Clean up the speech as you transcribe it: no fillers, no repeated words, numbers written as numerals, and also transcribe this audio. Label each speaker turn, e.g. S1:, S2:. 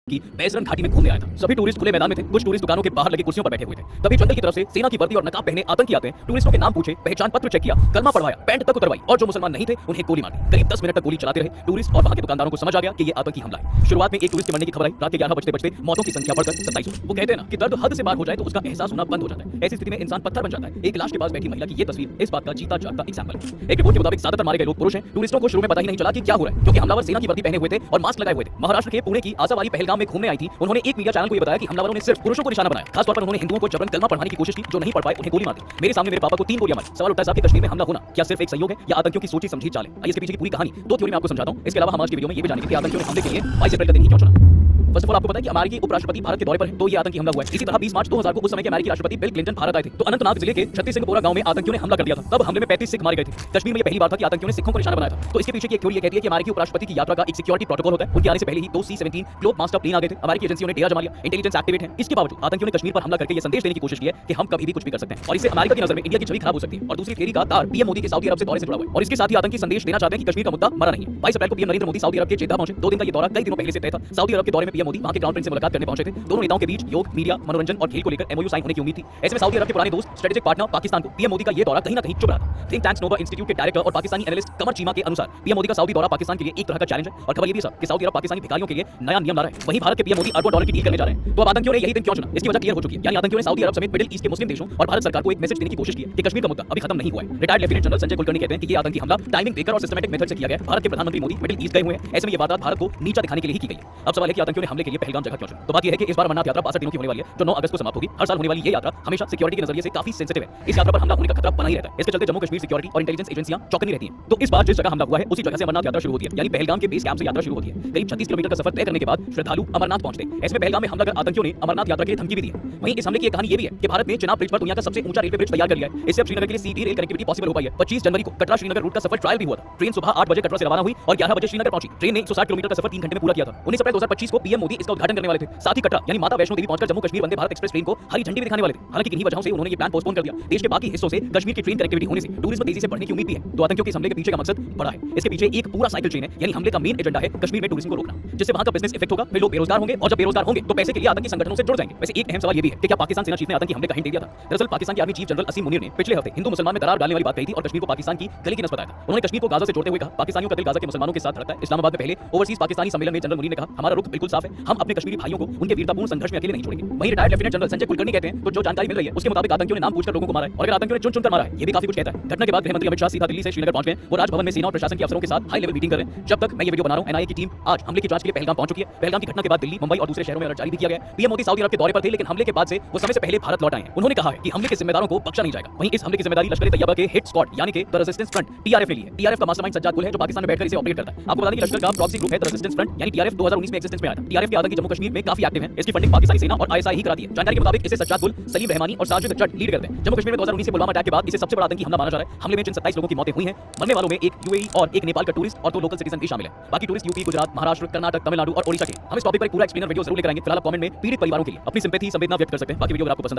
S1: कि बैसरन घाटी में घूमने आया था। सभी टूरिस्ट खुले मैदान में थे, कुछ टूरिस्ट दुकानों के बाहर लगी कुर्सियों पर बैठे हुए थे। तभी जंगल की तरफ से सेना की वर्दी और नकाब पहने आतंकी आते हैं, टूरिस्टों के नाम पूछे, पहचान पत्र चेक किया, कलमा पढ़वाया, पैंट तक उतरवाई और जो मुसलमान नहीं थे उन्हें गोली मार दी। करीब 10 मिनट तक गोली चलाते रहे। टूरिस्ट और वहां के दुकानदारों को समझ आ गया कि ये आतंकी हमला है। शुरुआत में एक टूरिस्ट के मरने की खबर आई। रात के 11 बजते बजते मौतों की संख्या बढ़कर 27 हुई। वो कहते हैं ना कि दर्द हद से बाहर हो जाए तो उसका एहसास होना बंद हो जाता है। ऐसी स्थिति में इंसान पत्थर बन जाता है। एक लाश के पास बैठी महिला की ये तस्वीर इस बात का जीता जागता एग्जांपल है। एक रिपोर्ट के मुताबिक ज्यादातर मारे गए लोग पुरुष हैं। टूरिस्टों को शुरू में पता ही नहीं चला कि क्या हो रहा है, क्योंकि हमलावर सेना की वर्दी पहने हुए थे और मास्क लगाए हुए थे। महाराष्ट्र के पुणे की आजावाली पहलगाम में घूमने आई थी। उन्होंने एक मीडिया चैनल को ये बताया कि हमलावरों ने सिर्फ पुरुषों को निशाना बनाया। खास तौर पर उन्होंने हिंदुओं को जबरन कलमा पढ़ाने की कोशिश की, जो नहीं पढ़ पाए उन्हें गोली मार दी। मेरे सामने मेरे पापा को 3 गोलियां मारी। सवाल उठता है साहब कि कश्मीर में हमला होना क्या सिर्फ एक संयोग है या आतंकियों की सोची समझी चाल है? आइए इसके पीछे की पूरी कहानी 2 थ्योरी में आपको समझाता हूं। इसके अलावा हम आज की वीडियो में ये भी जानेंगे कि आतंकियों ने हमले के लिए 22 अप्रैल का दिन ही क्यों चुना। फर्स्ट ऑफ ऑल आपको पता है कि अमेरिकी उपराष्ट्रपति भारत के दौरे पर है, तो ये आतंकी हमला हुआ है। इसी तरह 20 मार्च 2000 को उस समय के अमेरिकी राष्ट्रपति बिल क्लिंटन भारत आए थे, तो अनंतनाग जिले के 36 सिंहपोरा गांव में आतंकियों ने हमला कर दिया था। तब हमले में 35 सिख मारे गए थे। कश्मीर में ये पहली बार था कि आतंकियों ने सिखों को निशाना बनाया था। तो इसके पीछे की एक थ्योरी ये कहती है कि अमेरिकी उपराष्ट्रपति की यात्रा का एक सिक्योरिटी प्रोटोकॉल होता है। उनके आने से पहले ही 2 C-17 ग्लोब मास्टर प्लेन आ गए थे। अमेरिकी एजेंसियों ने डेरा जमा लिया, इंटेलिजेंस एक्टिवेट है। इसके बावजूद आतंकियों ने कश्मीर पर हमला करके ये संदेश देने की कोशिश की है कि हम कभी भी कुछ भी कर सकते हैं, और इससे अमेरिका की नजर में इंडिया की छवि खराब हो सकती है। और दूसरी थ्योरी का तार पीएम मोदी के सऊदी अरब से दौरे से जुड़ा हुआ है, और इसके साथ ही आतंकी संदेश देना चाहते हैं कि कश्मीर का मुद्दा मरा नहीं है। 22 अप्रैल को पीएम नरेंद्र मोदी सऊदी अरब के जेद्दा पहुंचे। 2 दिन का ये दौरा कई दिनों पहले से तय था। सऊदी अरब के दौरे में पीएम मोदी वहां के क्राउन प्रिंस से मुलाकात करने पहुंचे थे। दोनों नेताओं के बीच योग, मीडिया, मनोरंजन और खेल को लेकर एमओयू साइन होने की उम्मीद थी। ऐसे में सऊदी अरब के पुराने दोस्त, स्ट्रेटेजिक पार्टनर पाकिस्तान को पीएम मोदी का ये दौरा कहीं ना कहीं चुभ रहा था। थिंक टैंक्स नोवा इंस्टीट्यूट के डायरेक्टर और पाकिस्तानी एनालिस्ट कमर चीमा के अनुसार पीएम मोदी का सऊदी दौरा पाकिस्तान के लिए एक तरह का चैलेंज है। और खबर ये भी कि सऊदी अरब पाकिस्तानी भिखारियों के लिए नया नियम ला रहा है। वहीं भारत के पीएम मोदी अरबों डॉलर की डील करने जा रहे हैं। तो अब आतंकियों ने यही दिन क्यों चुना, इसकी वजह क्लियर हो चुकी है। यानी आतंकियों ने सऊदी अरब समेत मिडिल ईस्ट के मुस्लिम देशों और भारत सरकार को एक मैसेज देने की कोशिश की है कि कश्मीर का मुद्दा अभी खत्म नहीं हुआ है। Retired lieutenant general Sanjay Kulkarni कहते हैं कि ये आतंकी हमला टाइमिंग देखकर और सिस्टमैटिक मेथड से किया गया है। भारत के प्रधानमंत्री मोदी मिडिल ईस्ट गए हुए हैं। ऐसे में ये वारदात भारत को नीचा दिखाने के लिए ही की गई है। अब सवाल है कि आतंकियों ने हमले के लिए पहलगाम जगह क्यों चुना। तो बात यह है कि इस बार अमरनाथ यात्रा 62 दिनों की होने वाली है, जो 9 अगस्त को समाप्त होगी। हर साल होने वाली ये यात्रा हमेशा सिक्योरिटी के नजरिए से काफी सेंसिटिव है। इस यात्रा पर हमला होने का खतरा बना ही रहता है। इसके चलते जम्मू कश्मीर सिक्योरिटी और इंटेलिजेंस एजेंसियां चौकन्नी रहती हैं। तो इस बार जिस जगह हमला हुआ है उसी जगह से अमरनाथ यात्रा शुरू होती है। यानी पहलगाम के बेस कैंप से यात्रा शुरू होती है। करीब 36 किलोमीटर का सफर तय करने के बाद श्रद्धालु अमरनाथ पहुंचते हैं। ऐसे में पहलगाम में हमला कर आतंकियों ने अमरनाथ यात्रा के लिए धमकी भी दी है। वहीं इस हमले की एक कहानी ये भी है कि भारत ने चिनाब ब्रिज पर दुनिया का सबसे ऊंचा रेलवे ब्रिज तैयार कर लिया है। इससे अब श्रीनगर के लिए सीधी रेल कनेक्टिविटी पॉसिबल हो पाई है। 25 जनवरी को कटरा श्रीनगर रूट का सफर ट्रायल भी हुआ था। ट्रेन सुबह 8 बजे कटरा से रवाना हुई और 11 बजे श्रीनगर पहुंची। ट्रेन ने 160 किलोमीटर का सफर 3 घंटे में पूरा किया था। 19 अप्रैल 2025 को पीएम मोदी इसका उद्घाटन करने वाले थे। साथ ही कटरा यानी माता वैष्णो देवी पहुंचकर जम्मू कश्मीर वंदे भारत एक्सप्रेस ट्रेन को हरी झंडी भी दिखाने वाले थे। हालांकि किन्हीं वजहों से उन्होंने ये प्लान पोस्टपोन कर दिया। देश के बाकी हिस्सों से कश्मीर की ट्रेन कनेक्टिविटी होने से टूरिज्म तेजी से बढ़ने की उम्मीद भी है। तो आतंकियों के हमले के पीछे का मकसद बड़ा है। इसके पीछे एक पूरा साइकिल चेन है। यानी हमले का मेन एजेंडा है कश्मीर में टूरिज्म को रोकना, जिससे वहां का बिजनेस इफेक्ट होगा, फिर लोग बेरोजगार होंगे, और जब बेरोजगार होंगे तो पैसे के लिए आतंकी संगठनों से जुड़ जाएंगे। वैसे एक अहम सवाल ये भी है कि क्या पाकिस्तान सेना चीफ ने आतंकी हमले का हिंट दे दिया था। दरअसल पाकिस्तान के आर्मी चीफ जनरल असीम मुनीर ने पिछले हफ्ते हिंदू मुसलमान में दरार डालने वाली बात कही थी और कश्मीर को पाकिस्तान की गली की नस बताया था। उन्होंने कश्मीर को गाजा से जोड़ते हुए कहा, पाकिस्तानियों का दिल गाजा के मुसलमानों के साथ धड़कता है। इस्लामाबाद में पहले ओवरसीज पाकिस्तानी सम्मेलन में जनरल मुनीर ने कहा, हमारा रुख बिल्कुल साफ है, हम अपने कश्मीरी भाइयों को उनके वीरतापूर्ण संघर्ष में अकेले नहीं छोड़ेंगे। वहीं retired lieutenant general Sanjay Kulkarni कहते हैं, तो जो जानकारी मिल रही है उसके मुताबिक आतंकियों ने नाम पूछकर लोगों को मारा है, और अगर आतंकियों ने चुन चुनकर मारा है ये भी काफी कुछ कहता है। घटना के बाद गृह मंत्री अमित शाह सीधा दिल्ली से श्रीनगर पहुंच गए। वो राजभवन में सेना और प्रशासन के अफसरों के साथ हाई लेवल मीटिंग कर रहे हैं। जब तक मैं ये वीडियो बना रहा हूं एनआईए की टीम आज हमले की जांच के लिए पहलगाम पहुंच चुकी है। पहलगाम की घटना के बाद दिल्ली, मुंबई और दूसरे शहरों में अलर्ट जारी भी किया गया है। पीएम मोदी सऊदी अरब के दौरे पर थे, लेकिन हमले के बाद से वो समय से पहले भारत लौट आए हैं। उन्होंने कहा है कि हमले के जिम्मेदारों को बख्शा नहीं जाएगा। वहीं इस हमले की जिम्मेदारी लश्कर तैयबा के हिट स्क्वाड यानी कि द रेजिस्टेंस फ्रंट टीआरएफ ने ली है। टीआरएफ का मास्टरमाइंड सज्जाद गुल है, जो पाकिस्तान में बैठकर इसे ऑपरेट करता है। आपको बता दें कि लश्कर का प्रॉक्सी ग्रुप है द रेजिस्टेंस फ्रंट यानी टीआरएफ 2019 में एक्जिस्टेंस में आया था। टीआरएफ के आतंकी जम्मू कश्मीर में काफी एक्टिव है। इसकी फंडिंग पाकिस्तानी सेना और आईएसआई ही कराती है। जानकारी के मुताबिक इसे सज्जाद गुल, सलीम रहमानी और साजिद जट लीड करते हैं। जम्मू कश्मीर में 2019 के पुलवामा अटैक के बाद इसे सबसे बड़ा आतंकी हमला माना जा रहा है। हमले में जिन 27 लोगों की मौतें हुई हैं, मरने वालों में एक यूएई और एक नेपाल का टूरिस्ट और 2 लोकल सिटीजन भी शामिल है। बाकी टूरिस्ट यूपी, गुजरात, महाराष्ट्र, कर्नाटक, तमिलनाडु और ओडिशा के। हम इस टॉपिक पर पूरा एक्सप्लेनर वीडियो जरूर लेकर आएंगे। फिलहाल कमेंट में पीड़ित परिवारों के लिए अपनी सिंपैथी संवेदना व्यक्त कर सकते हैं। बाकी वीडियो अगर आपको पसंद